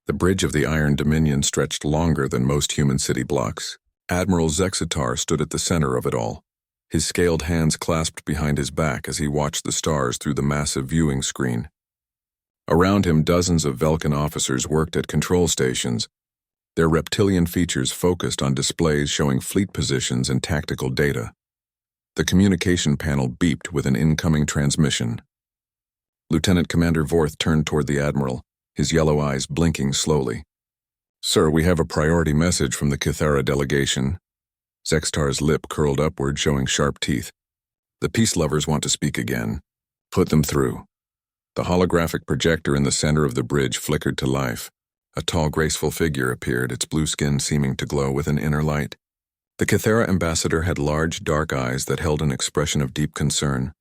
The bridge of the Iron Dominion stretched longer than most human city blocks. Admiral Zexitar stood at the center of it all, his scaled hands clasped behind his back as he watched the stars through the massive viewing screen. Around him, dozens of Velkan officers worked at control stations, their reptilian features focused on displays showing fleet positions and tactical data. The communication panel beeped with an incoming transmission. Lieutenant Commander Vorth turned toward the Admiral, his yellow eyes blinking slowly. "Sir, we have a priority message from the Kithara delegation." Zextar's lip curled upward, showing sharp teeth. "The peace lovers want to speak again. Put them through." The holographic projector in the center of the bridge flickered to life. A tall, graceful figure appeared, its blue skin seeming to glow with an inner light. The Kithara ambassador had large, dark eyes that held an expression of deep concern.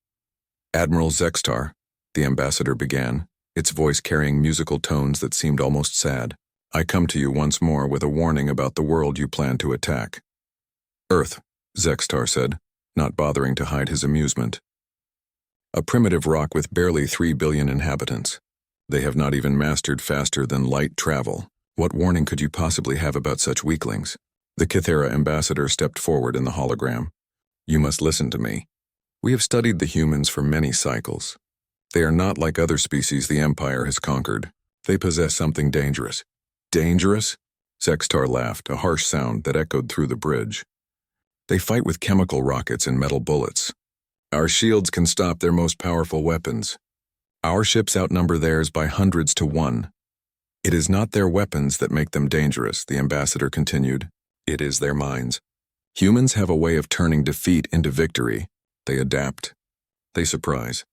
"Admiral Zextar," the ambassador began, its voice carrying musical tones that seemed almost sad, "I come to you once more with a warning about the world you plan to attack." "Earth," Zextar said, not bothering to hide his amusement. "A primitive rock with barely 3 billion inhabitants. They have not even mastered faster than light travel. What warning could you possibly have about such weaklings?" The Kithara ambassador stepped forward in the hologram. "You must listen to me. We have studied the humans for many cycles. They are not like other species the Empire has conquered. They possess something dangerous." "Dangerous?" Zextar laughed, a harsh sound that echoed through the bridge. "They fight with chemical rockets and metal bullets. Our shields can stop their most powerful weapons. Our ships outnumber theirs by hundreds to one. It is not their weapons that make them dangerous," the ambassador continued. "It is their minds. Humans have a way of turning defeat into victory. They adapt. They surprise.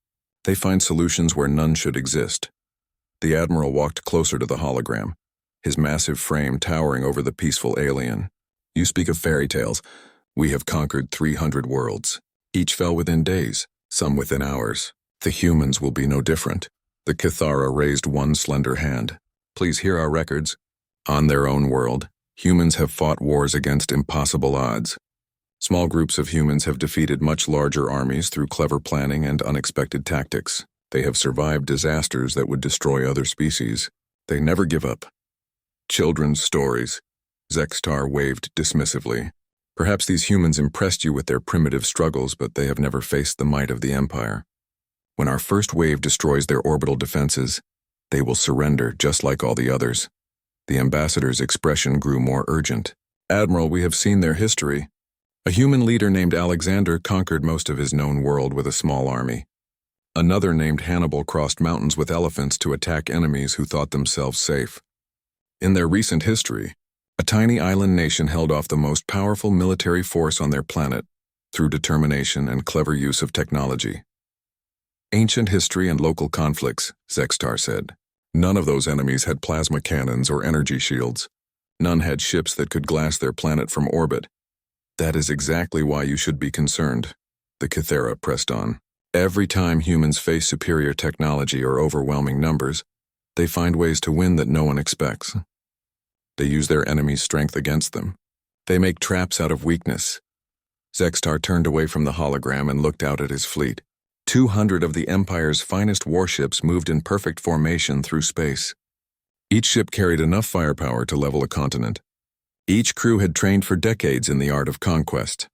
They find solutions where none should exist." The Admiral walked closer to the hologram, his massive frame towering over the peaceful alien. "You speak of fairy tales. We have conquered 300 worlds. Each fell within days, some within hours. The humans will be no different." The Kithara raised one slender hand. "Please hear our records. On their own world, humans have fought wars against impossible odds. Small groups of humans have defeated much larger armies through clever planning and unexpected tactics. They have survived disasters that would destroy other species. They never give up." "Children's stories," Zextar waved dismissively. "Perhaps these humans impressed you with their primitive struggles, but they have never faced the might of the Empire. When our first wave destroys their orbital defenses, they will surrender just like all the others." The ambassador's expression grew more urgent. "Admiral, we have seen their history. A human leader named Alexander conquered most of his known world with a small army. Another named Hannibal crossed mountains with elephants to attack enemies who thought themselves safe. In their recent history, a tiny island nation held off the most powerful military force on their planet through determination and clever use of technology." "Ancient history and local conflicts," Zextar said. "None of those enemies had plasma cannons or energy shields. None had ships that could glass their planet from orbit. That is exactly why you should be concerned," the Kithara pressed on. "Every time humans face superior technology or overwhelming numbers, they find ways to win that no one expects. They use their enemy's strength against them. They make traps out of weakness." Zextar turned away from the hologram and looked out at his fleet. 200 of the Empire's finest warships moved in perfect formation through space. Each ship carried enough firepower to level a continent. Each crew had trained for decades in the art of conquest.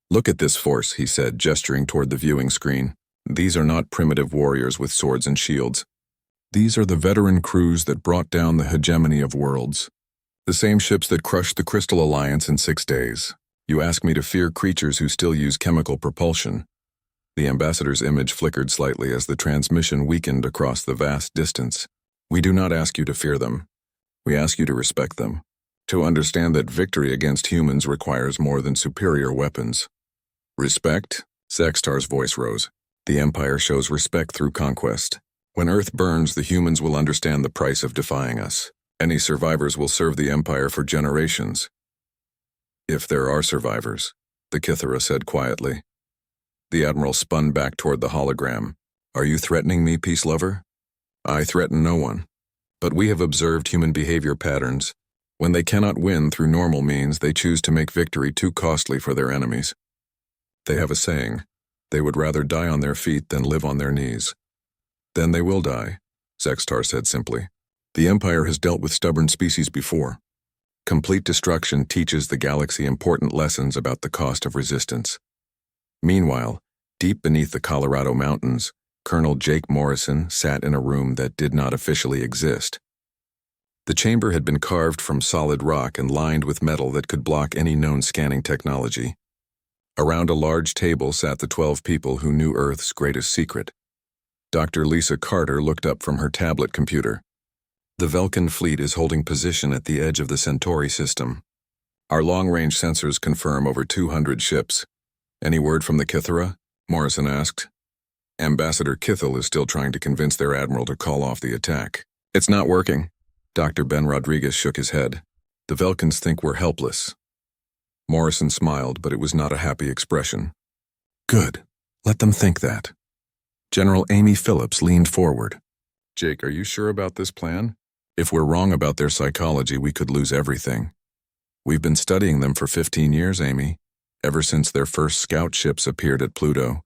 "Look at this force," he said, gesturing toward the viewing screen. "These are not primitive warriors with swords and shields. These are the veteran crews that brought down the hegemony of worlds. The same ships that crushed the Crystal Alliance in 6 days. You ask me to fear creatures who still use chemical propulsion." The ambassador's image flickered slightly as the transmission weakened across the vast distance. "We do not ask you to fear them. We ask you to respect them. To understand that victory against humans requires more than superior weapons." "Respect?" Zextar's voice rose. "The Empire shows respect through conquest. When Earth burns, the humans will understand the price of defying us. Any survivors will serve the Empire for generations." "If there are survivors," the Kithara said quietly. The Admiral spun back toward the hologram. "Are you threatening me, peace lover?" "I threaten no one. But we have observed human behavior patterns. When they cannot win through normal means, they choose to make victory too costly for their enemies. They have a saying, they would rather die on their feet than live on their knees." "Then they will die," Zextar said simply. The Empire has dealt with stubborn species before. Complete destruction teaches the galaxy important lessons about the cost of resistance. Meanwhile, deep beneath the Colorado mountains, Colonel Jake Morrison sat in a room that did not officially exist. The chamber had been carved from solid rock and lined with metal that could block any known scanning technology. Around a large table sat the 12 people who knew Earth's greatest secret. Dr. Lisa Carter looked up from her tablet computer. The Vulcan fleet is holding position at the edge of the Centauri system. Our long-range sensors confirm over 200 ships. Any word from the Kythera? Morrison asked. Ambassador Kithel is still trying to convince their admiral to call off the attack. It's not working. Dr. Ben Rodriguez shook his head. The Vulcans think we're helpless. Morrison smiled, but it was not a happy expression. Good. Let them think that. General Amy Phillips leaned forward. Jake, are you sure about this plan? If we're wrong about their psychology, we could lose everything. We've been studying them for 15 years, Amy. Ever since their first scout ships appeared at Pluto.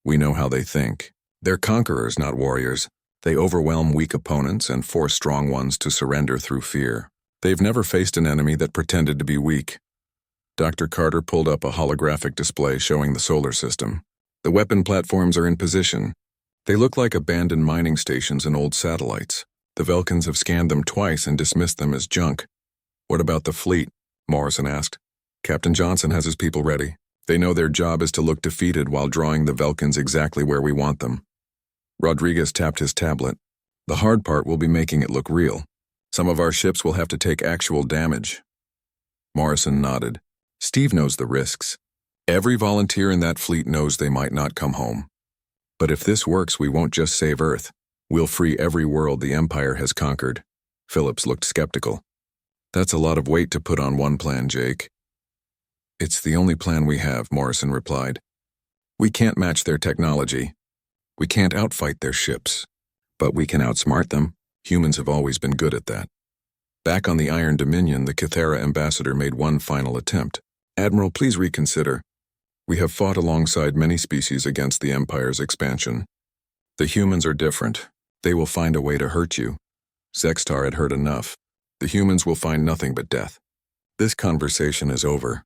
We know how they think. They're conquerors, not warriors. They overwhelm weak opponents and force strong ones to surrender through fear. They've never faced an enemy that pretended to be weak. Dr. Carter pulled up a holographic display showing the solar system. The weapon platforms are in position. They look like abandoned mining stations and old satellites. The Vulcans have scanned them twice and dismissed them as junk. What about the fleet? Morrison asked. Captain Johnson has his people ready. They know their job is to look defeated while drawing the Vulcans exactly where we want them. Rodriguez tapped his tablet. The hard part will be making it look real. Some of our ships will have to take actual damage. Morrison nodded. Steve knows the risks. Every volunteer in that fleet knows they might not come home. But if this works, we won't just save Earth. We'll free every world the Empire has conquered. Phillips looked skeptical. That's a lot of weight to put on one plan, Jake. It's the only plan we have, Morrison replied. We can't match their technology. We can't outfight their ships. But we can outsmart them. Humans have always been good at that. Back on the Iron Dominion, the Kythera ambassador made one final attempt. Admiral, please reconsider. We have fought alongside many species against the Empire's expansion. The humans are different. They will find a way to hurt you. Zextar had heard enough. The humans will find nothing but death. This conversation is over.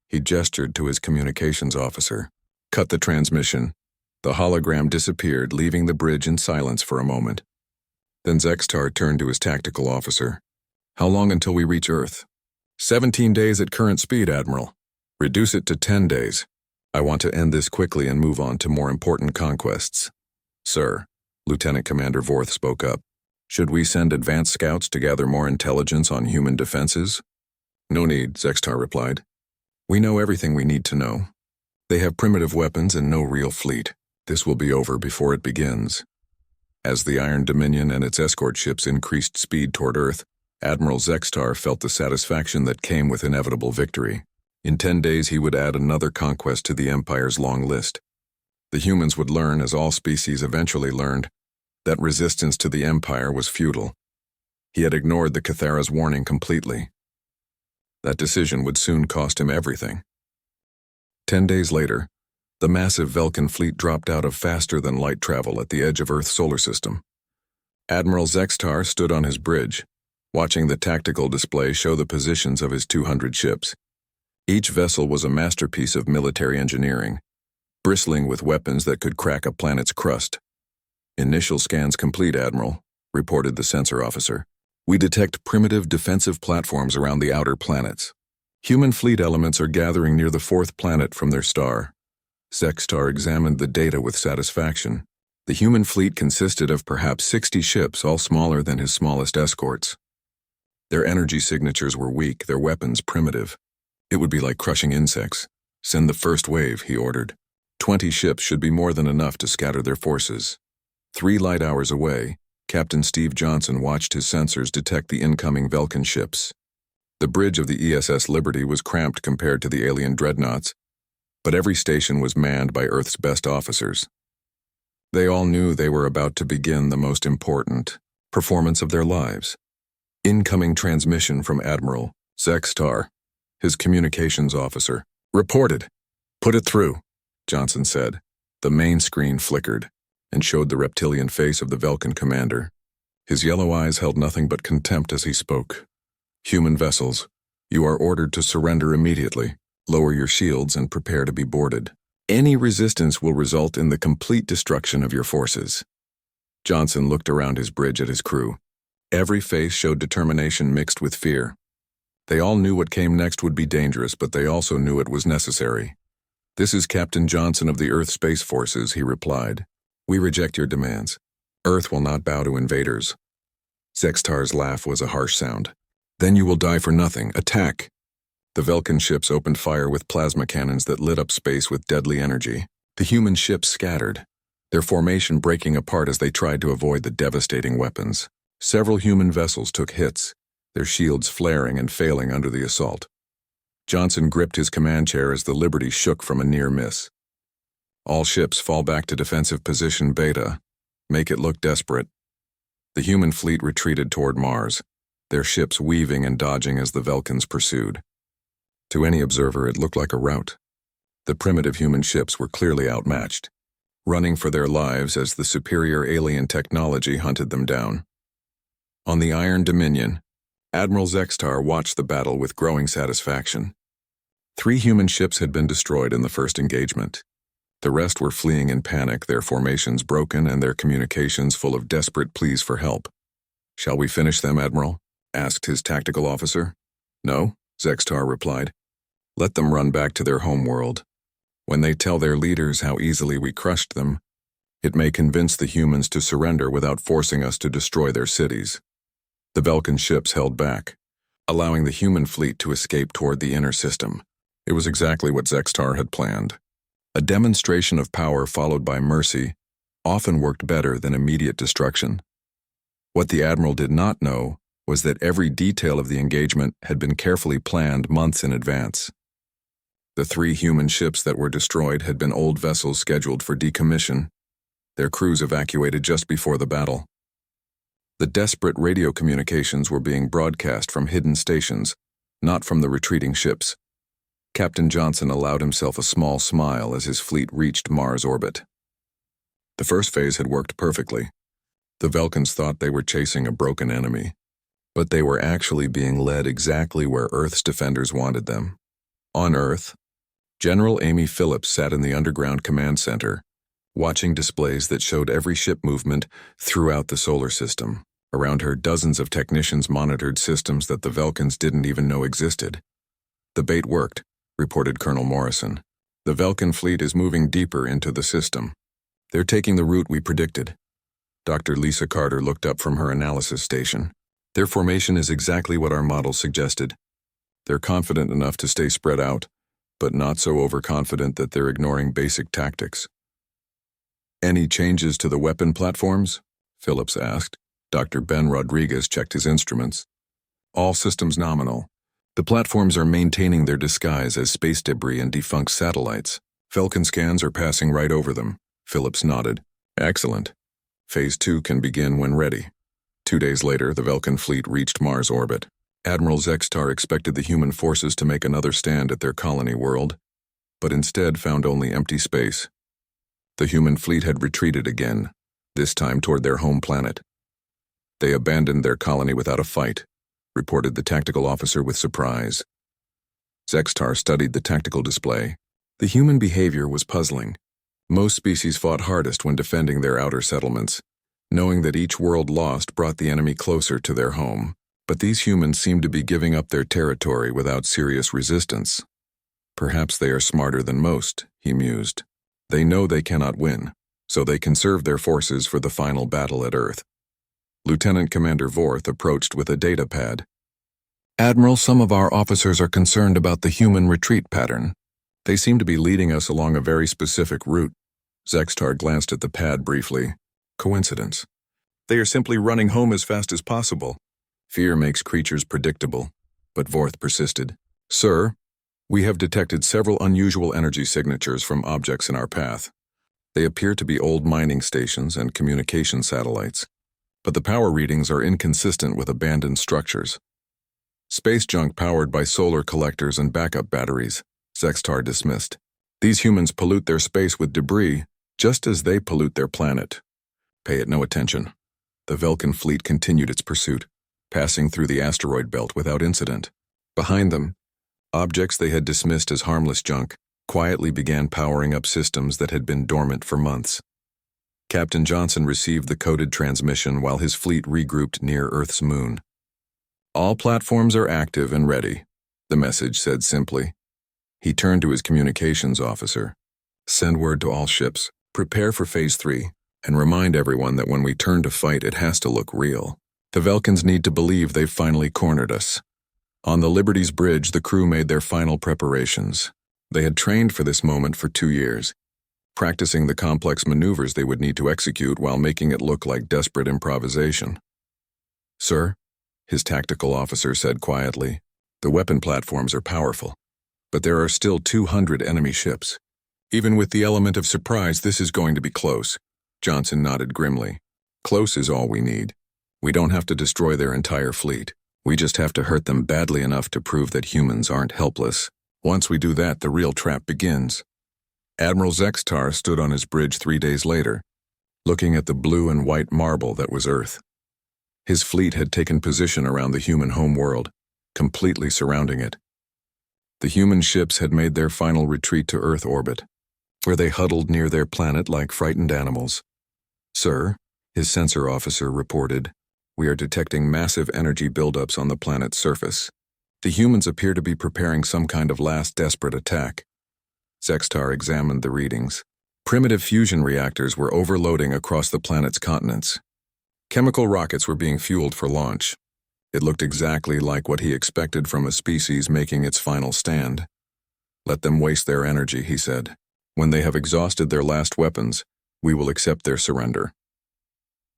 He gestured to his communications officer. Cut the transmission. The hologram disappeared, leaving the bridge in silence for a moment. Then Zextar turned to his tactical officer. How long until we reach Earth? 17 days at current speed, Admiral. Reduce it to 10 days. I want to end this quickly and move on to more important conquests. Sir, Lieutenant Commander Vorth spoke up. Should we send advanced scouts to gather more intelligence on human defenses? No need, Zextar replied. We know everything we need to know. They have primitive weapons and no real fleet. This will be over before it begins. As the Iron Dominion and its escort ships increased speed toward Earth, Admiral Zextar felt the satisfaction that came with inevitable victory. In 10 days he would add another conquest to the Empire's long list. The humans would learn, as all species eventually learned, that resistance to the Empire was futile. He had ignored the Kythera's warning completely. That decision would soon cost him everything. 10 days later, the massive Vulcan fleet dropped out of faster-than-light travel at the edge of Earth's solar system. Admiral Zextar stood on his bridge, watching the tactical display show the positions of his 200 ships. Each vessel was a masterpiece of military engineering, bristling with weapons that could crack a planet's crust. Initial scans complete, Admiral, reported the sensor officer. We detect primitive defensive platforms around the outer planets. Human fleet elements are gathering near the fourth planet from their star. Zextar examined the data with satisfaction. The human fleet consisted of perhaps 60 ships, all smaller than his smallest escorts. Their energy signatures were weak, their weapons primitive. It would be like crushing insects. Send the first wave, he ordered. 20 ships should be more than enough to scatter their forces. 3 light hours away, Captain Steve Johnson watched his sensors detect the incoming Vulcan ships. The bridge of the ESS Liberty was cramped compared to the alien dreadnoughts, but every station was manned by Earth's best officers. They all knew they were about to begin the most important performance of their lives. Incoming transmission from Admiral Zextar, his communications officer. Reported. Put it through, Johnson said. The main screen flickered and showed the reptilian face of the Vulcan commander. His yellow eyes held nothing but contempt as he spoke. "Human vessels, you are ordered to surrender immediately. Lower your shields and prepare to be boarded. Any resistance will result in the complete destruction of your forces." Johnson looked around his bridge at his crew. Every face showed determination mixed with fear. They all knew what came next would be dangerous, but they also knew it was necessary. "This is Captain Johnson of the Earth Space Forces," he replied. "We reject your demands. Earth will not bow to invaders." Zextar's laugh was a harsh sound. "Then you will die for nothing. Attack!" The Velkin ships opened fire with plasma cannons that lit up space with deadly energy. The human ships scattered, their formation breaking apart as they tried to avoid the devastating weapons. Several human vessels took hits, their shields flaring and failing under the assault. Johnson gripped his command chair as the Liberty shook from a near miss. "All ships fall back to defensive position Beta. Make it look desperate." The human fleet retreated toward Mars, their ships weaving and dodging as the Velkins pursued. To any observer, it looked like a rout. The primitive human ships were clearly outmatched, running for their lives as the superior alien technology hunted them down. On the Iron Dominion, Admiral Zextar watched the battle with growing satisfaction. 3 human ships had been destroyed in the first engagement. The rest were fleeing in panic, their formations broken and their communications full of desperate pleas for help. "Shall we finish them, Admiral?" asked his tactical officer. "No," Zextar replied. "Let them run back to their home world. When they tell their leaders how easily we crushed them, it may convince the humans to surrender without forcing us to destroy their cities." The Velkin ships held back, allowing the human fleet to escape toward the inner system. It was exactly what Zextar had planned. A demonstration of power followed by mercy often worked better than immediate destruction. What the Admiral did not know was that every detail of the engagement had been carefully planned months in advance. The 3 human ships that were destroyed had been old vessels scheduled for decommission, their crews evacuated just before the battle. The desperate radio communications were being broadcast from hidden stations, not from the retreating ships. Captain Johnson allowed himself a small smile as his fleet reached Mars orbit. The first phase had worked perfectly. The Velkins thought they were chasing a broken enemy, but they were actually being led exactly where Earth's defenders wanted them. On Earth, General Amy Phillips sat in the underground command center, watching displays that showed every ship movement throughout the solar system. Around her, dozens of technicians monitored systems that the Velkins didn't even know existed. "The bait worked," reported Colonel Morrison. "The Velkin fleet is moving deeper into the system. They're taking the route we predicted." Dr. Lisa Carter looked up from her analysis station. "Their formation is exactly what our model suggested. They're confident enough to stay spread out, but not so overconfident that they're ignoring basic tactics." "Any changes to the weapon platforms?" Phillips asked. Dr. Ben Rodriguez checked his instruments. "All systems nominal. The platforms are maintaining their disguise as space debris and defunct satellites. Velkin scans are passing right over them." Phillips nodded. "Excellent. Phase 2 can begin when ready." 2 days later, the Velkin fleet reached Mars orbit. Admiral Zextar expected the human forces to make another stand at their colony world, but instead found only empty space. The human fleet had retreated again, this time toward their home planet. "They abandoned their colony without a fight," reported the tactical officer with surprise. Zextar studied the tactical display. The human behavior was puzzling. Most species fought hardest when defending their outer settlements, knowing that each world lost brought the enemy closer to their home. But these humans seemed to be giving up their territory without serious resistance. "Perhaps they are smarter than most," he mused. "They know they cannot win, so they conserve their forces for the final battle at Earth." Lieutenant Commander Vorth approached with a data pad. "Admiral, some of our officers are concerned about the human retreat pattern. They seem to be leading us along a very specific route." Zextar glanced at the pad briefly. "Coincidence. They are simply running home as fast as possible. Fear makes creatures predictable." But Vorth persisted. "Sir, we have detected several unusual energy signatures from objects in our path. They appear to be old mining stations and communication satellites, but the power readings are inconsistent with abandoned structures. Space junk powered by solar collectors and backup batteries," Zextar dismissed. "These humans pollute their space with debris, just as they pollute their planet. Pay it no attention." The Vulcan fleet continued its pursuit, passing through the asteroid belt without incident. Behind them, objects they had dismissed as harmless junk quietly began powering up systems that had been dormant for months. Captain Johnson received the coded transmission while his fleet regrouped near Earth's moon. "All platforms are active and ready," the message said simply. He turned to his communications officer. "Send word to all ships, prepare for Phase 3, and remind everyone that when we turn to fight, it has to look real. The Vulcans need to believe they've finally cornered us." On the Liberty's bridge, the crew made their final preparations. They had trained for this moment for 2 years, practicing the complex maneuvers they would need to execute while making it look like desperate improvisation. "Sir," his tactical officer said quietly, "the weapon platforms are powerful, but there are still 200 enemy ships. Even with the element of surprise, this is going to be close." Johnson nodded grimly. "Close is all we need. We don't have to destroy their entire fleet. We just have to hurt them badly enough to prove that humans aren't helpless. Once we do that, the real trap begins." Admiral Zextar stood on his bridge 3 days later, looking at the blue and white marble that was Earth. His fleet had taken position around the human homeworld, completely surrounding it. The human ships had made their final retreat to Earth orbit, where they huddled near their planet like frightened animals. "Sir," his sensor officer reported, "we are detecting massive energy buildups on the planet's surface. The humans appear to be preparing some kind of last desperate attack." Zextar examined the readings. Primitive fusion reactors were overloading across the planet's continents. Chemical rockets were being fueled for launch. It looked exactly like what he expected from a species making its final stand. "Let them waste their energy," he said. "When they have exhausted their last weapons, we will accept their surrender."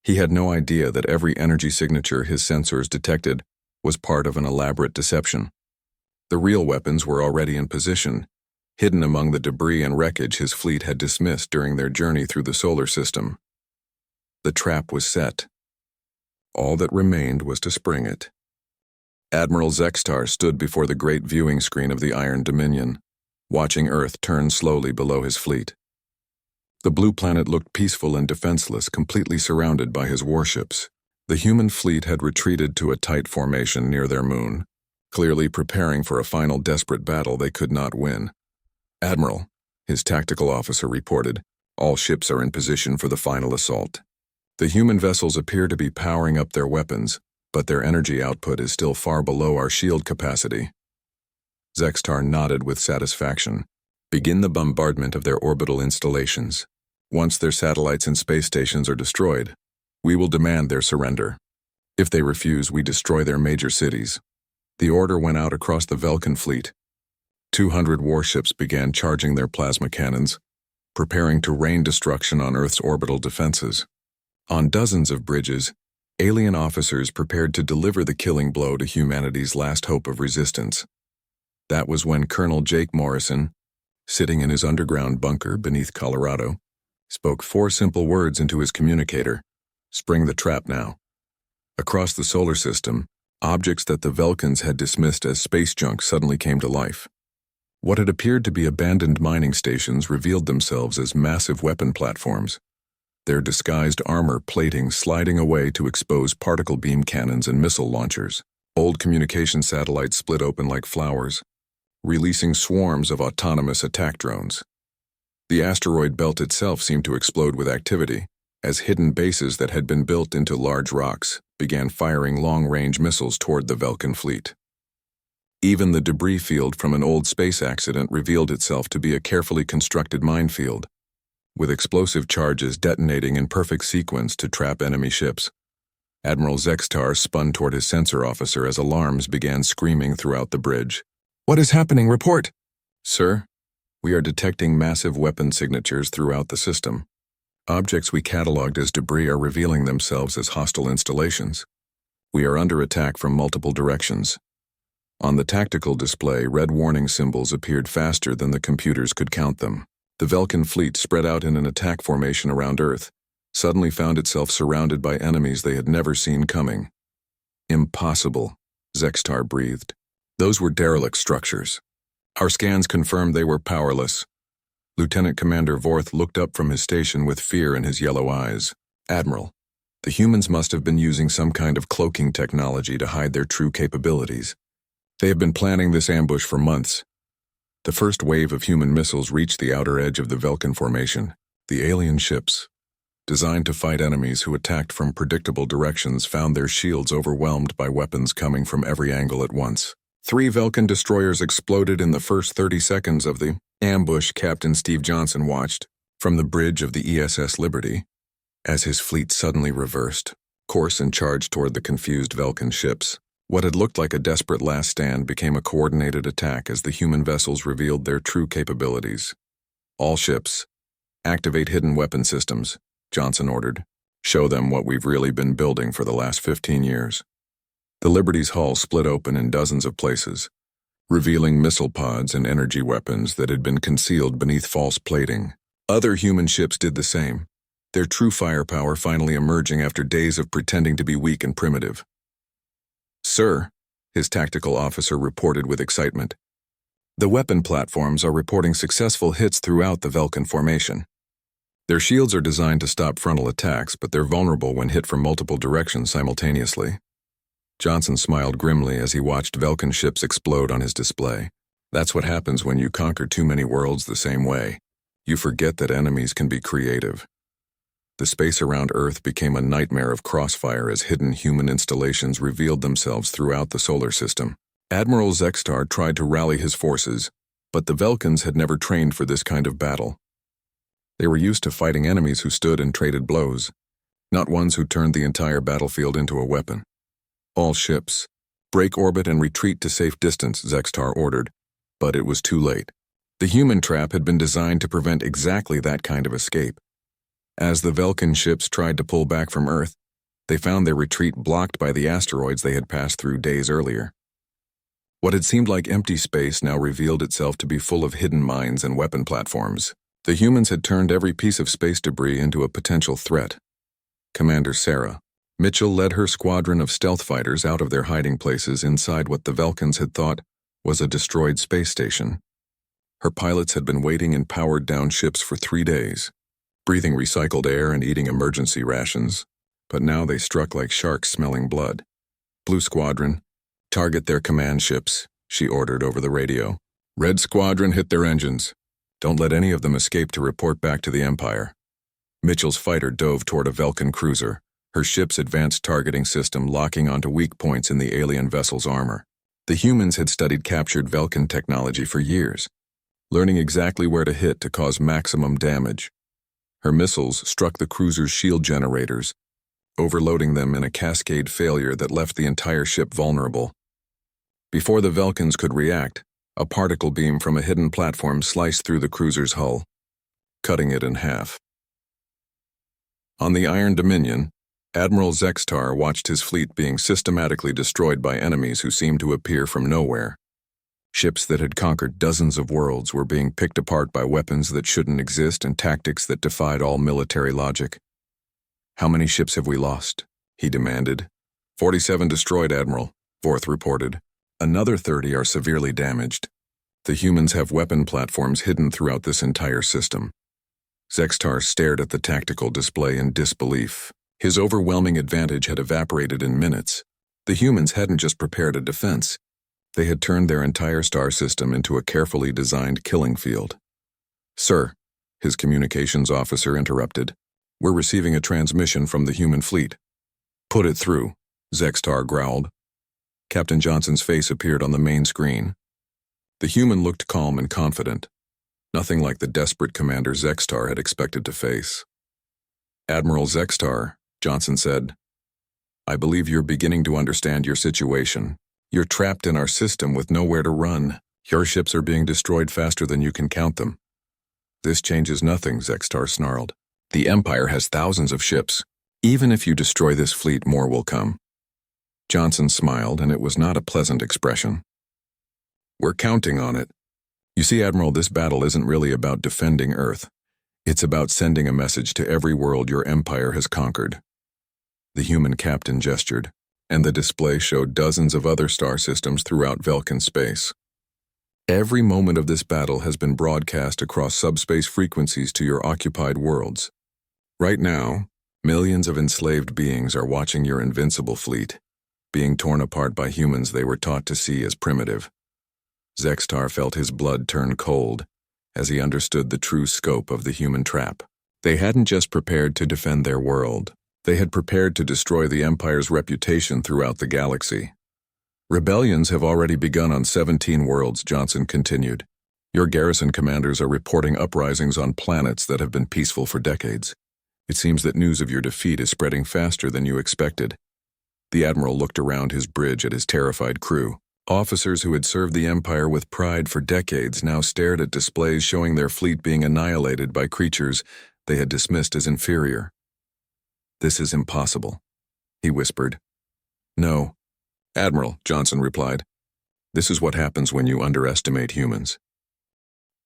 He had no idea that every energy signature his sensors detected was part of an elaborate deception. The real weapons were already in position, hidden among the debris and wreckage his fleet had dismissed during their journey through the solar system. The trap was set. All that remained was to spring it. Admiral Zextar stood before the great viewing screen of the Iron Dominion, watching Earth turn slowly below his fleet. The blue planet looked peaceful and defenseless, completely surrounded by his warships. The human fleet had retreated to a tight formation near their moon, clearly preparing for a final desperate battle they could not win. "Admiral," his tactical officer reported, "all ships are in position for the final assault. The human vessels appear to be powering up their weapons, but their energy output is still far below our shield capacity." Zextar nodded with satisfaction. "Begin the bombardment of their orbital installations. Once their satellites and space stations are destroyed, we will demand their surrender. If they refuse, we destroy their major cities." The order went out across the Vulcan fleet. 200 warships began charging their plasma cannons, preparing to rain destruction on Earth's orbital defenses. On dozens of bridges, alien officers prepared to deliver the killing blow to humanity's last hope of resistance. That was when Colonel Jake Morrison, sitting in his underground bunker beneath Colorado, spoke 4 simple words into his communicator: "Spring the trap now." Across the solar system, objects that the Vulcans had dismissed as space junk suddenly came to life. What had appeared to be abandoned mining stations revealed themselves as massive weapon platforms, their disguised armor plating sliding away to expose particle beam cannons and missile launchers. Old communication satellites split open like flowers, releasing swarms of autonomous attack drones. The asteroid belt itself seemed to explode with activity, as hidden bases that had been built into large rocks began firing long-range missiles toward the Vulcan fleet. Even the debris field from an old space accident revealed itself to be a carefully constructed minefield, with explosive charges detonating in perfect sequence to trap enemy ships. Admiral Zextar spun toward his sensor officer as alarms began screaming throughout the bridge. "What is happening? Report!" "Sir, we are detecting massive weapon signatures throughout the system. Objects we cataloged as debris are revealing themselves as hostile installations. We are under attack from multiple directions." On the tactical display, red warning symbols appeared faster than the computers could count them. The Vulcan fleet, spread out in an attack formation around Earth, suddenly found itself surrounded by enemies they had never seen coming. "Impossible," Zextar breathed. "Those were derelict structures. Our scans confirmed they were powerless." Lieutenant Commander Vorth looked up from his station with fear in his yellow eyes. "Admiral, The humans must have been using some kind of cloaking technology to hide their true capabilities. They have been planning this ambush for months. The first wave of human missiles reached the outer edge of the Vulcan formation. The alien ships, designed to fight enemies who attacked from predictable directions, found their shields overwhelmed by weapons coming from every angle at once. 3 Vulcan destroyers exploded in the first 30 seconds of the ambush. Captain Steve Johnson watched from the bridge of the ESS Liberty as his fleet suddenly reversed course and charged toward the confused Vulcan ships. What had looked like a desperate last stand became a coordinated attack as the human vessels revealed their true capabilities. All ships, activate hidden weapon systems, Johnson ordered. Show them what we've really been building for the last 15 years. The Liberty's hull split open in dozens of places, revealing missile pods and energy weapons that had been concealed beneath false plating. Other human ships did the same, their true firepower finally emerging after days of pretending to be weak and primitive. "Sir," his tactical officer reported with excitement, "the weapon platforms are reporting successful hits throughout the Vulcan formation. Their shields are designed to stop frontal attacks, but they're vulnerable when hit from multiple directions simultaneously." Johnson smiled grimly as he watched Vulcan ships explode on his display. That's what happens when you conquer too many worlds the same way. You forget that enemies can be creative. The space around Earth became a nightmare of crossfire as hidden human installations revealed themselves throughout the solar system. Admiral Zextar tried to rally his forces, but the Vulcans had never trained for this kind of battle. They were used to fighting enemies who stood and traded blows, not ones who turned the entire battlefield into a weapon. "All ships, break orbit and retreat to safe distance," Zextar ordered, but it was too late. The human trap had been designed to prevent exactly that kind of escape. As the Vulcan ships tried to pull back from Earth, they found their retreat blocked by the asteroids they had passed through days earlier. What had seemed like empty space now revealed itself to be full of hidden mines and weapon platforms. The humans had turned every piece of space debris into a potential threat. Commander Sarah Mitchell led her squadron of stealth fighters out of their hiding places inside what the Vulcans had thought was a destroyed space station. Her pilots had been waiting in powered-down ships for 3 days, breathing recycled air and eating emergency rations, but now they struck like sharks smelling blood. "Blue Squadron, target their command ships," she ordered over the radio. "Red Squadron, hit their engines. Don't let any of them escape to report back to the Empire." Mitchell's fighter dove toward a Vulcan cruiser, her ship's advanced targeting system locking onto weak points in the alien vessel's armor. The humans had studied captured Vulcan technology for years, learning exactly where to hit to cause maximum damage. Her missiles struck the cruiser's shield generators, overloading them in a cascade failure that left the entire ship vulnerable. Before the Vulcans could react, a particle beam from a hidden platform sliced through the cruiser's hull, cutting it in half. On the Iron Dominion, Admiral Zextar watched his fleet being systematically destroyed by enemies who seemed to appear from nowhere. Ships that had conquered dozens of worlds were being picked apart by weapons that shouldn't exist and tactics that defied all military logic. "How many ships have we lost?" he demanded. 47 destroyed, Admiral," Forth reported. "Another 30 are severely damaged. The humans have weapon platforms hidden throughout this entire system." Zextar stared at the tactical display in disbelief. His overwhelming advantage had evaporated in minutes. The humans hadn't just prepared a defense. They had turned their entire star system into a carefully designed killing field. "Sir," his communications officer interrupted, "we're receiving a transmission from the human fleet." "Put it through," Zextar growled. Captain Johnson's face appeared on the main screen. The human looked calm and confident, nothing like the desperate Commander Zextar had expected to face. "Admiral Zextar," Johnson said, "I believe you're beginning to understand your situation. You're trapped in our system with nowhere to run. Your ships are being destroyed faster than you can count them." "This changes nothing," Zextar snarled. "The Empire has thousands of ships. Even if you destroy this fleet, more will come." Johnson smiled, and it was not a pleasant expression. "We're counting on it. You see, Admiral, this battle isn't really about defending Earth. It's about sending a message to every world your empire has conquered." The human captain gestured, and the display showed dozens of other star systems throughout Vulcan space. "Every moment of this battle has been broadcast across subspace frequencies to your occupied worlds. Right now, Millions of enslaved beings are watching your invincible fleet, being torn apart by humans they were taught to see as primitive. Zextar felt his blood turn cold as he understood the true scope of the human trap. They hadn't just prepared to defend their world. They had prepared to destroy the Empire's reputation throughout the galaxy. Rebellions have already begun on 17 worlds, Johnson continued. Your garrison commanders are reporting uprisings on planets that have been peaceful for decades. It seems that news of your defeat is spreading faster than you expected. The Admiral looked around his bridge at his terrified crew. Officers who had served the Empire with pride for decades now stared at displays showing their fleet being annihilated by creatures they had dismissed as inferior. "This is impossible," he whispered. "No, Admiral," Johnson replied. "This is what happens when you underestimate humans."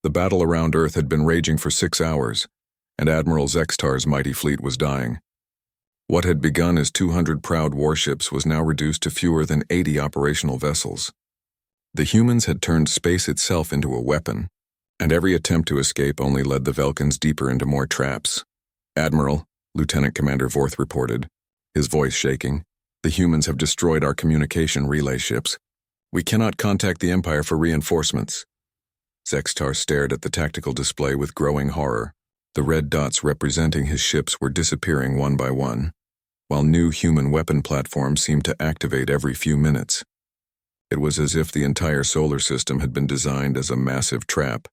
The battle around Earth had been raging for 6 hours, and Admiral Zextar's mighty fleet was dying. What had begun as 200 proud warships was now reduced to fewer than 80 operational vessels. The humans had turned space itself into a weapon, and every attempt to escape only led the Velkans deeper into more traps. "Admiral," Lieutenant Commander Vorth reported, his voice shaking, "the humans have destroyed our communication relay ships. We cannot contact the Empire for reinforcements." Zextar stared at the tactical display with growing horror. The red dots representing his ships were disappearing one by one, while new human weapon platforms seemed to activate every few minutes. It was as if the entire solar system had been designed as a massive trap,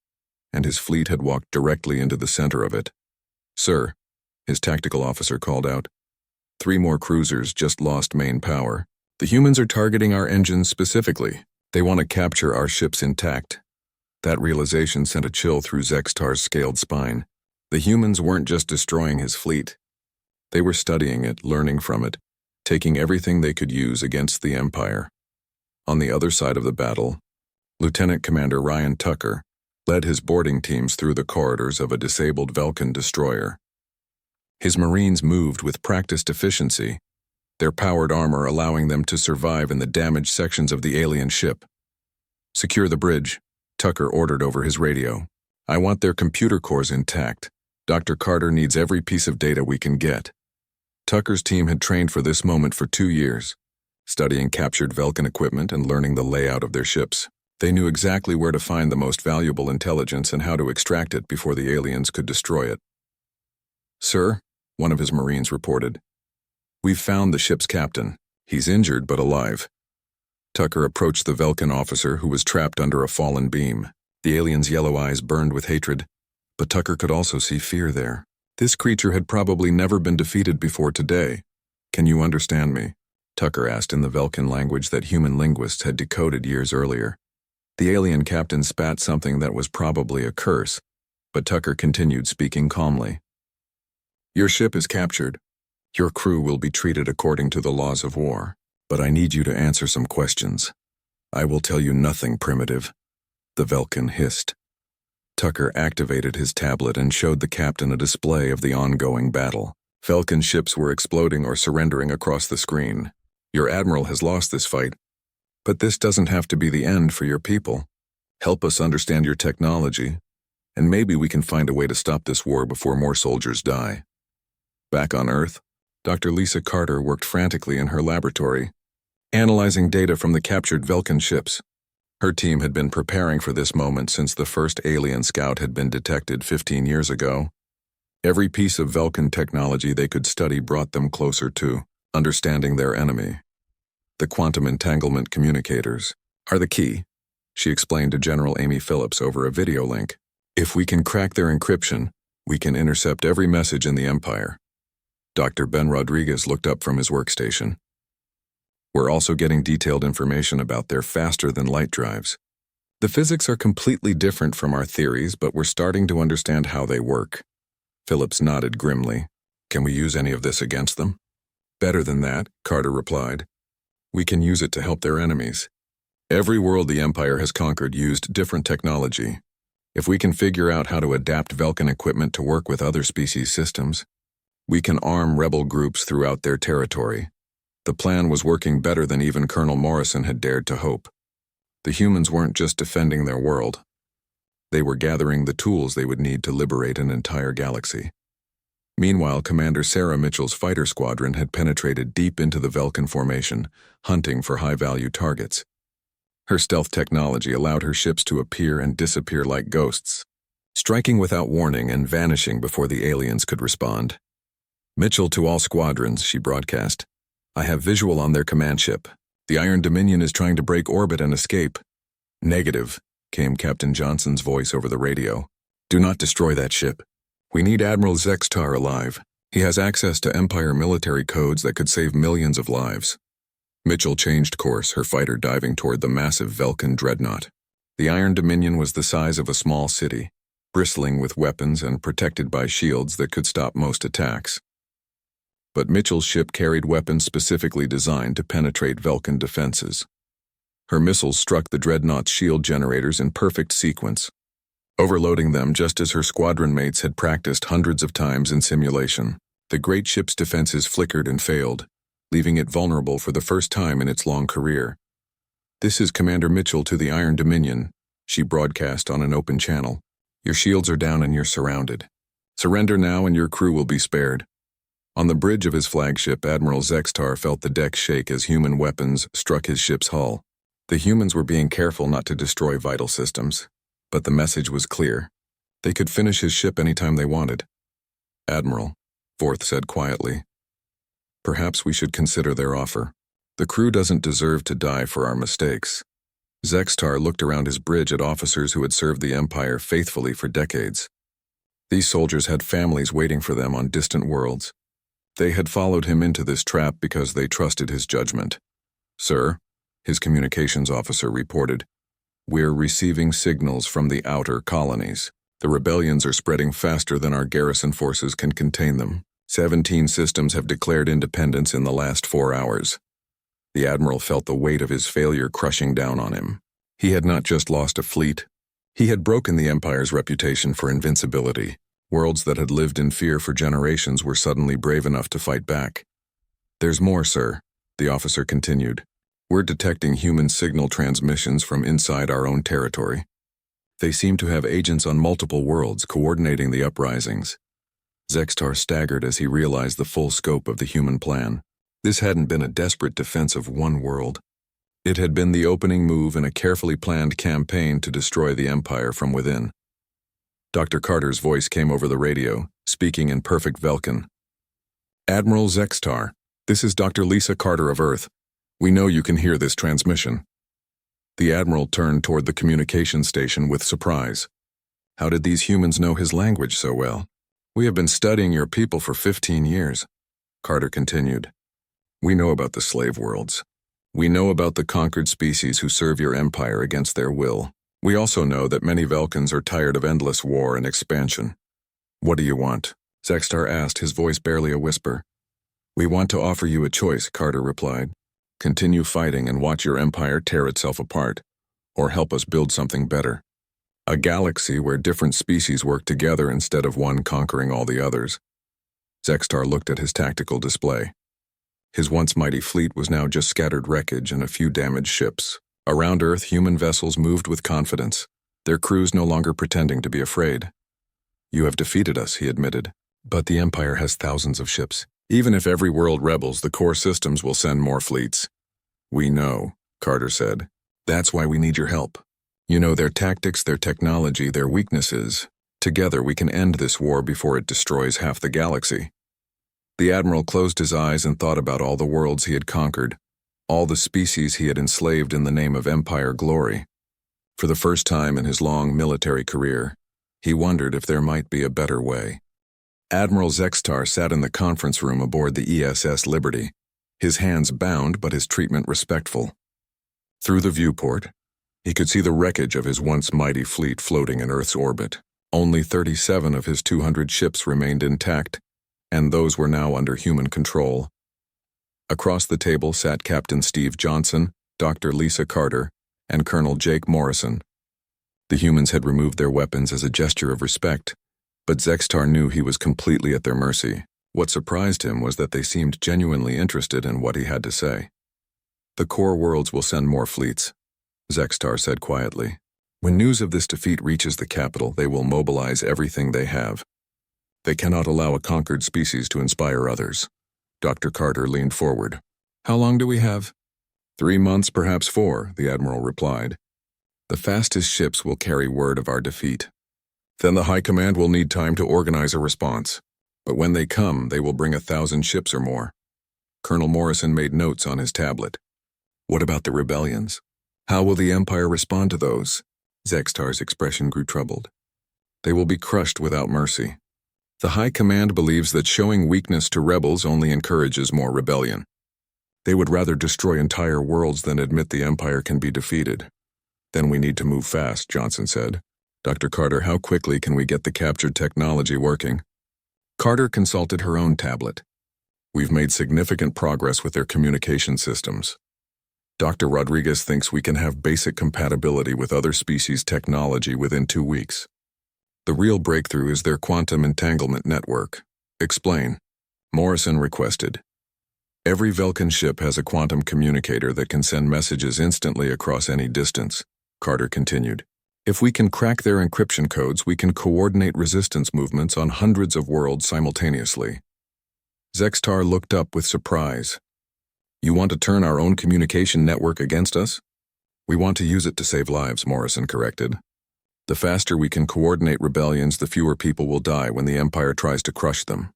and his fleet had walked directly into the center of it. "Sir," his tactical officer called out, "3 more cruisers just lost main power. The humans are targeting our engines specifically. They want to capture our ships intact." That realization sent a chill through Zextar's scaled spine. The humans weren't just destroying his fleet. They were studying it, learning from it, taking everything they could use against the Empire. On the other side of the battle, Lieutenant Commander Ryan Tucker led his boarding teams through the corridors of a disabled Velkan destroyer. His Marines moved with practiced efficiency, their powered armor allowing them to survive in the damaged sections of the alien ship. "Secure the bridge," Tucker ordered over his radio. "I want their computer cores intact. Dr. Carter needs every piece of data we can get." Tucker's team had trained for this moment for 2 years, studying captured Velkan equipment and learning the layout of their ships. They knew exactly where to find the most valuable intelligence and how to extract it before the aliens could destroy it. "Sir," one of his Marines reported, "we've found the ship's captain. He's injured but alive." Tucker approached the Velkan officer who was trapped under a fallen beam. The alien's yellow eyes burned with hatred, but Tucker could also see fear there. This creature had probably never been defeated before today. "Can you understand me?" Tucker asked in the Velkan language that human linguists had decoded years earlier. The alien captain spat something that was probably a curse, but Tucker continued speaking calmly. "Your ship is captured. Your crew will be treated according to the laws of war, but I need you to answer some questions." "I will tell you nothing, primitive," the Velkan hissed. Tucker activated his tablet and showed the captain a display of the ongoing battle. Velkan ships were exploding or surrendering across the screen. "Your admiral has lost this fight, but this doesn't have to be the end for your people. Help us understand your technology, and maybe we can find a way to stop this war before more soldiers die." Back on Earth, Dr. Lisa Carter worked frantically in her laboratory, analyzing data from the captured Velkan ships. Her team had been preparing for this moment since the first alien scout had been detected 15 years ago. Every piece of Velkan technology they could study brought them closer to understanding their enemy. "The quantum entanglement communicators are the key," she explained to General Amy Phillips over a video link. "If we can crack their encryption, we can intercept every message in the Empire." Dr. Ben Rodriguez looked up from his workstation. "We're also getting detailed information about their faster-than-light drives. The physics are completely different from our theories, but we're starting to understand how they work." Phillips nodded grimly. "Can we use any of this against them?" "Better than that," Carter replied. "We can use it to help their enemies. Every world the Empire has conquered used different technology. If we can figure out how to adapt Velkan equipment to work with other species' systems, we can arm rebel groups throughout their territory." The plan was working better than even Colonel Morrison had dared to hope. The humans weren't just defending their world. They were gathering the tools they would need to liberate an entire galaxy. Meanwhile, Commander Sarah Mitchell's fighter squadron had penetrated deep into the Velkin formation, hunting for high-value targets. Her stealth technology allowed her ships to appear and disappear like ghosts, striking without warning and vanishing before the aliens could respond. "Mitchell to all squadrons," she broadcast. "I have visual on their command ship. The Iron Dominion is trying to break orbit and escape." "Negative," came Captain Johnson's voice over the radio. "Do not destroy that ship. We need Admiral Zextar alive. He has access to Empire military codes that could save millions of lives." Mitchell changed course, her fighter diving toward the massive Velkin dreadnought. The Iron Dominion was the size of a small city, bristling with weapons and protected by shields that could stop most attacks. But Mitchell's ship carried weapons specifically designed to penetrate Velkin defenses. Her missiles struck the dreadnought's shield generators in perfect sequence, overloading them just as her squadron mates had practiced hundreds of times in simulation. The great ship's defenses flickered and failed, leaving it vulnerable for the first time in its long career. "This is Commander Mitchell to the Iron Dominion," she broadcast on an open channel. "Your shields are down and you're surrounded. Surrender now and your crew will be spared." On the bridge of his flagship, Admiral Zextar felt the deck shake as human weapons struck his ship's hull. The humans were being careful not to destroy vital systems. But the message was clear. They could finish his ship anytime they wanted. "Admiral," Forth said quietly, "perhaps we should consider their offer. The crew doesn't deserve to die for our mistakes." Zextar looked around his bridge at officers who had served the Empire faithfully for decades. These soldiers had families waiting for them on distant worlds. They had followed him into this trap because they trusted his judgment. "Sir," his communications officer reported, "we're receiving signals from the outer colonies. The rebellions are spreading faster than our garrison forces can contain them. 17 systems have declared independence in the last 4 hours." The Admiral felt the weight of his failure crushing down on him. He had not just lost a fleet. He had broken the Empire's reputation for invincibility. Worlds that had lived in fear for generations were suddenly brave enough to fight back. "There's more, sir," the officer continued. "We're detecting human signal transmissions from inside our own territory. They seem to have agents on multiple worlds coordinating the uprisings." Zextar staggered as he realized the full scope of the human plan. This hadn't been a desperate defense of one world. It had been the opening move in a carefully planned campaign to destroy the Empire from within. Dr. Carter's voice came over the radio, speaking in perfect Velkin. "Admiral Zextar, this is Dr. Lisa Carter of Earth. We know you can hear this transmission." The Admiral turned toward the communication station with surprise. How did these humans know his language so well? "We have been studying your people for 15 years, Carter continued. "We know about the slave worlds. We know about the conquered species who serve your empire against their will. We also know that many Velkins are tired of endless war and expansion." "What do you want?" Zextar asked, his voice barely a whisper. "We want to offer you a choice," Carter replied. "Continue fighting and watch your empire tear itself apart, or help us build something better. A galaxy where different species work together instead of one conquering all the others." Zextar looked at his tactical display. His once mighty fleet was now just scattered wreckage and a few damaged ships. Around Earth, human vessels moved with confidence, their crews no longer pretending to be afraid. "You have defeated us," he admitted, "but the Empire has thousands of ships. Even if every world rebels, the core systems will send more fleets." "We know," Carter said. "That's why we need your help. You know their tactics, their technology, their weaknesses. Together we can end this war before it destroys half the galaxy." The Admiral closed his eyes and thought about all the worlds he had conquered, all the species he had enslaved in the name of Empire glory. For the first time in his long military career, he wondered if there might be a better way. Admiral Zextar sat in the conference room aboard the ESS Liberty, his hands bound but his treatment respectful. Through the viewport, he could see the wreckage of his once mighty fleet floating in Earth's orbit. Only 37 of his 200 ships remained intact, and those were now under human control. Across the table sat Captain Steve Johnson, Dr. Lisa Carter, and Colonel Jake Morrison. The humans had removed their weapons as a gesture of respect, but Zextar knew he was completely at their mercy. What surprised him was that they seemed genuinely interested in what he had to say. "The core worlds will send more fleets," Zextar said quietly. "When news of this defeat reaches the capital, they will mobilize everything they have. They cannot allow a conquered species to inspire others. Dr. Carter leaned forward. How long do we have? 3 months, perhaps 4, the Admiral replied. The fastest ships will carry word of our defeat. Then the High Command will need time to organize a response. But when they come, they will bring 1,000 ships or more. Colonel Morrison made notes on his tablet. What about the rebellions? How will the Empire respond to those? Zextar's expression grew troubled. They will be crushed without mercy. The High Command believes that showing weakness to rebels only encourages more rebellion. They would rather destroy entire worlds than admit the Empire can be defeated. Then we need to move fast, Johnson said. Dr. Carter, how quickly can we get the captured technology working? Carter consulted her own tablet. We've made significant progress with their communication systems. Dr. Rodriguez thinks we can have basic compatibility with other species' technology within 2 weeks. The real breakthrough is their quantum entanglement network. Explain. Morrison requested. Every Velkin ship has a quantum communicator that can send messages instantly across any distance, Carter continued. If we can crack their encryption codes, we can coordinate resistance movements on hundreds of worlds simultaneously. Zextar looked up with surprise. You want to turn our own communication network against us? We want to use it to save lives, Morrison corrected. The faster we can coordinate rebellions, the fewer people will die when the Empire tries to crush them.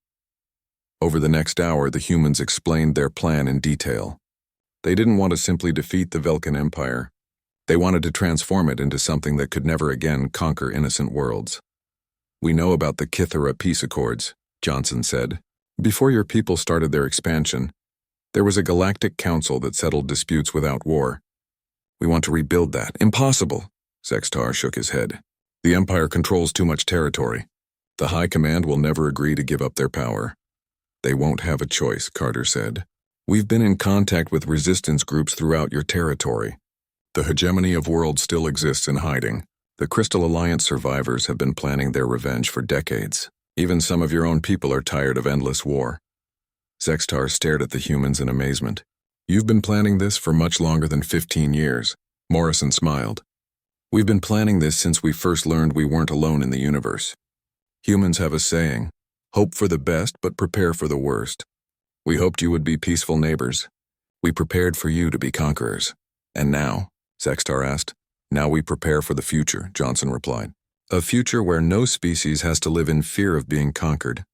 Over the next hour, the humans explained their plan in detail. They didn't want to simply defeat the Velkin Empire. They wanted to transform it into something that could never again conquer innocent worlds. We know about the Kithara peace accords, Johnson said. Before your people started their expansion, there was a Galactic Council that settled disputes without war. We want to rebuild that. Impossible, Zextar shook his head. The Empire controls too much territory. The High Command will never agree to give up their power. They won't have a choice, Carter said. We've been in contact with resistance groups throughout your territory. The hegemony of worlds still exists in hiding. The Crystal Alliance survivors have been planning their revenge for decades. Even some of your own people are tired of endless war. Zextar stared at the humans in amazement. You've been planning this for much longer than 15 years. Morrison smiled. We've been planning this since we first learned we weren't alone in the universe. Humans have a saying, hope for the best but prepare for the worst. We hoped you would be peaceful neighbors. We prepared for you to be conquerors. And now, Zextar asked, now we prepare for the future, Johnson replied. A future where no species has to live in fear of being conquered.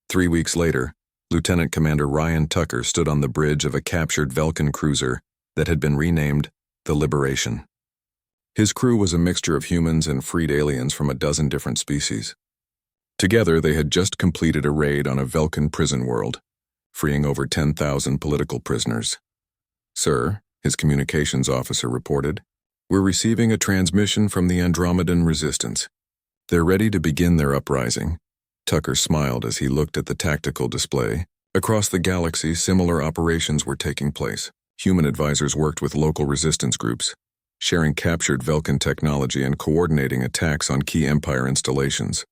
3 weeks later, Lieutenant Commander Ryan Tucker stood on the bridge of a captured Velkin cruiser that had been renamed the Liberation. His crew was a mixture of humans and freed aliens from a dozen different species. Together, they had just completed a raid on a Velkin prison world, freeing over 10,000 political prisoners. Sir, his communications officer reported, we're receiving a transmission from the Andromedan Resistance. They're ready to begin their uprising. Tucker smiled as he looked at the tactical display. Across the galaxy, similar operations were taking place. Human advisors worked with local resistance groups, sharing captured Velkin technology and coordinating attacks on key Empire installations.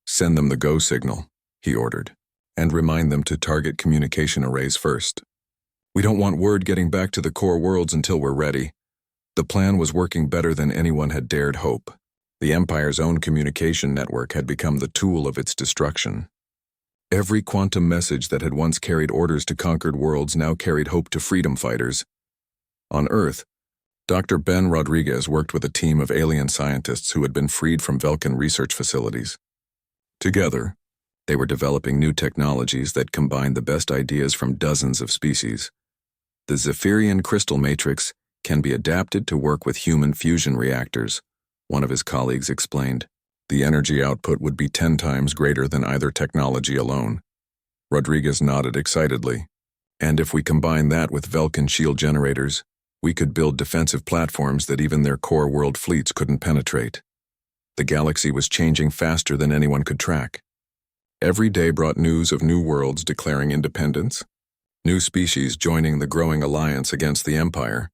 Send them the go signal, he ordered, and remind them to target communication arrays first. We don't want word getting back to the core worlds until we're ready. The plan was working better than anyone had dared hope. The Empire's own communication network had become the tool of its destruction. Every quantum message that had once carried orders to conquered worlds now carried hope to freedom fighters. On Earth, Dr. Ben Rodriguez worked with a team of alien scientists who had been freed from Velkin research facilities. Together, they were developing new technologies that combined the best ideas from dozens of species. The Zephyrian crystal matrix can be adapted to work with human fusion reactors, one of his colleagues explained. The energy output would be 10 times greater than either technology alone. Rodriguez nodded excitedly. And if we combine that with Velkin shield generators, we could build defensive platforms that even their core world fleets couldn't penetrate. The galaxy was changing faster than anyone could track. Every day brought news of new worlds declaring independence, new species joining the growing alliance against the Empire,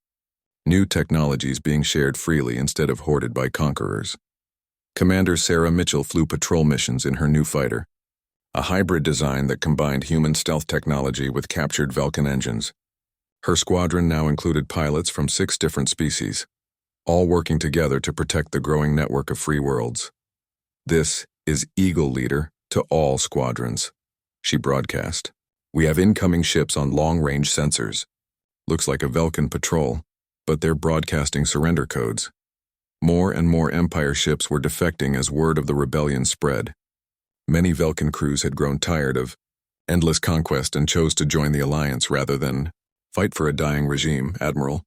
new technologies being shared freely instead of hoarded by conquerors. Commander Sarah Mitchell flew patrol missions in her new fighter, a hybrid design that combined human stealth technology with captured Velkin engines. Her squadron now included pilots from 6 different species, all working together to protect the growing network of free worlds. This is Eagle Leader, To all squadrons, she broadcast. We have incoming ships on long-range sensors. Looks like a Velkin patrol, but they're broadcasting surrender codes. More and more Empire ships were defecting as word of the rebellion spread. Many Velkin crews had grown tired of endless conquest and chose to join the Alliance rather than fight for a dying regime, Admiral.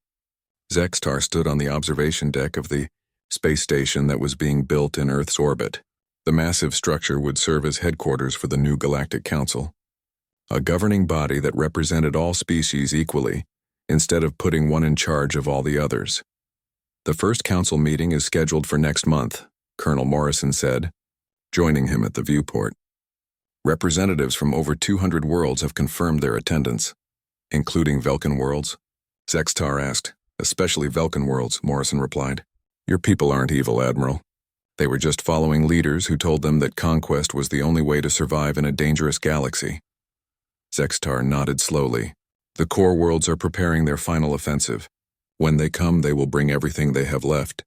Zextar stood on the observation deck of the space station that was being built in Earth's orbit. The massive structure would serve as headquarters for the new Galactic Council, a governing body that represented all species equally, instead of putting one in charge of all the others. The first council meeting is scheduled for next month, Colonel Morrison said, joining him at the viewport. Representatives from over 200 worlds have confirmed their attendance, including Velkin worlds. Zextar asked. Especially Velkin worlds, Morrison replied. Your people aren't evil, Admiral. They were just following leaders who told them that conquest was the only way to survive in a dangerous galaxy. Zextar nodded slowly. The core worlds are preparing their final offensive. When they come, they will bring everything they have left.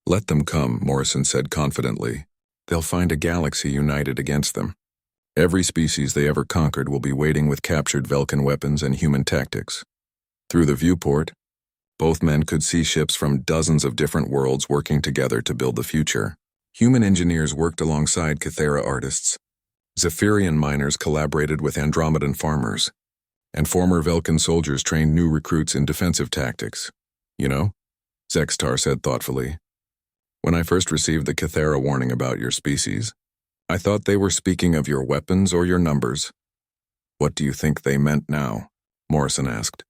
Let them come, Morrison said confidently. They'll find a galaxy united against them. Every species they ever conquered will be waiting with captured Velkin weapons and human tactics. Through the viewport, both men could see ships from dozens of different worlds working together to build the future. Human engineers worked alongside Cathera artists. Zephyrian miners collaborated with Andromedan farmers. And former Velkin soldiers trained new recruits in defensive tactics. You know, Zextar said thoughtfully. When I first received the Cathera warning about your species, I thought they were speaking of your weapons or your numbers. What do you think they meant now? Morrison asked.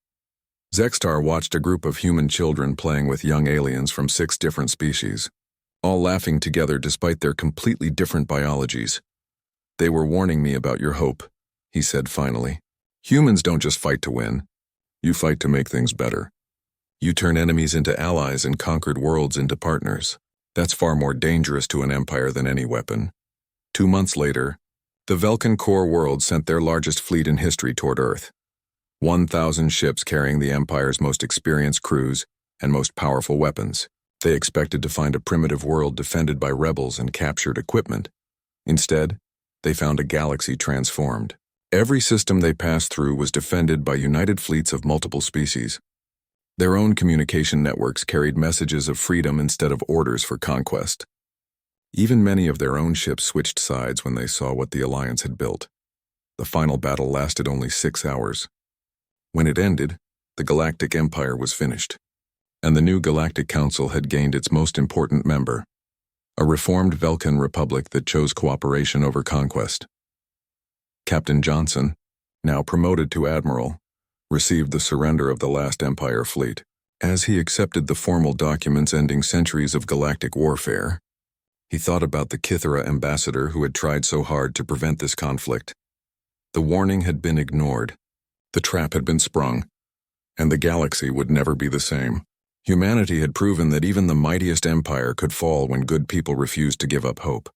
Zextar watched a group of human children playing with young aliens from 6 different species, all laughing together despite their completely different biologies. They were warning me about your hope, he said finally. Humans don't just fight to win. You fight to make things better. You turn enemies into allies and conquered worlds into partners. That's far more dangerous to an empire than any weapon. 2 months later, the Velkin core world sent their largest fleet in history toward Earth. 1,000 ships carrying the Empire's most experienced crews and most powerful weapons. They expected to find a primitive world defended by rebels and captured equipment. Instead, they found a galaxy transformed. Every system they passed through was defended by united fleets of multiple species. Their own communication networks carried messages of freedom instead of orders for conquest. Even many of their own ships switched sides when they saw what the Alliance had built. The final battle lasted only 6 hours. When it ended, the Galactic Empire was finished, and the new Galactic Council had gained its most important member, a reformed Velkin republic that chose cooperation over conquest. Captain Johnson, now promoted to Admiral, received the surrender of the last Empire fleet. As he accepted the formal documents ending centuries of galactic warfare, he thought about the Kithera ambassador who had tried so hard to prevent this conflict. The warning had been ignored. The trap had been sprung, and the galaxy would never be the same. Humanity had proven that even the mightiest empire could fall when good people refused to give up hope.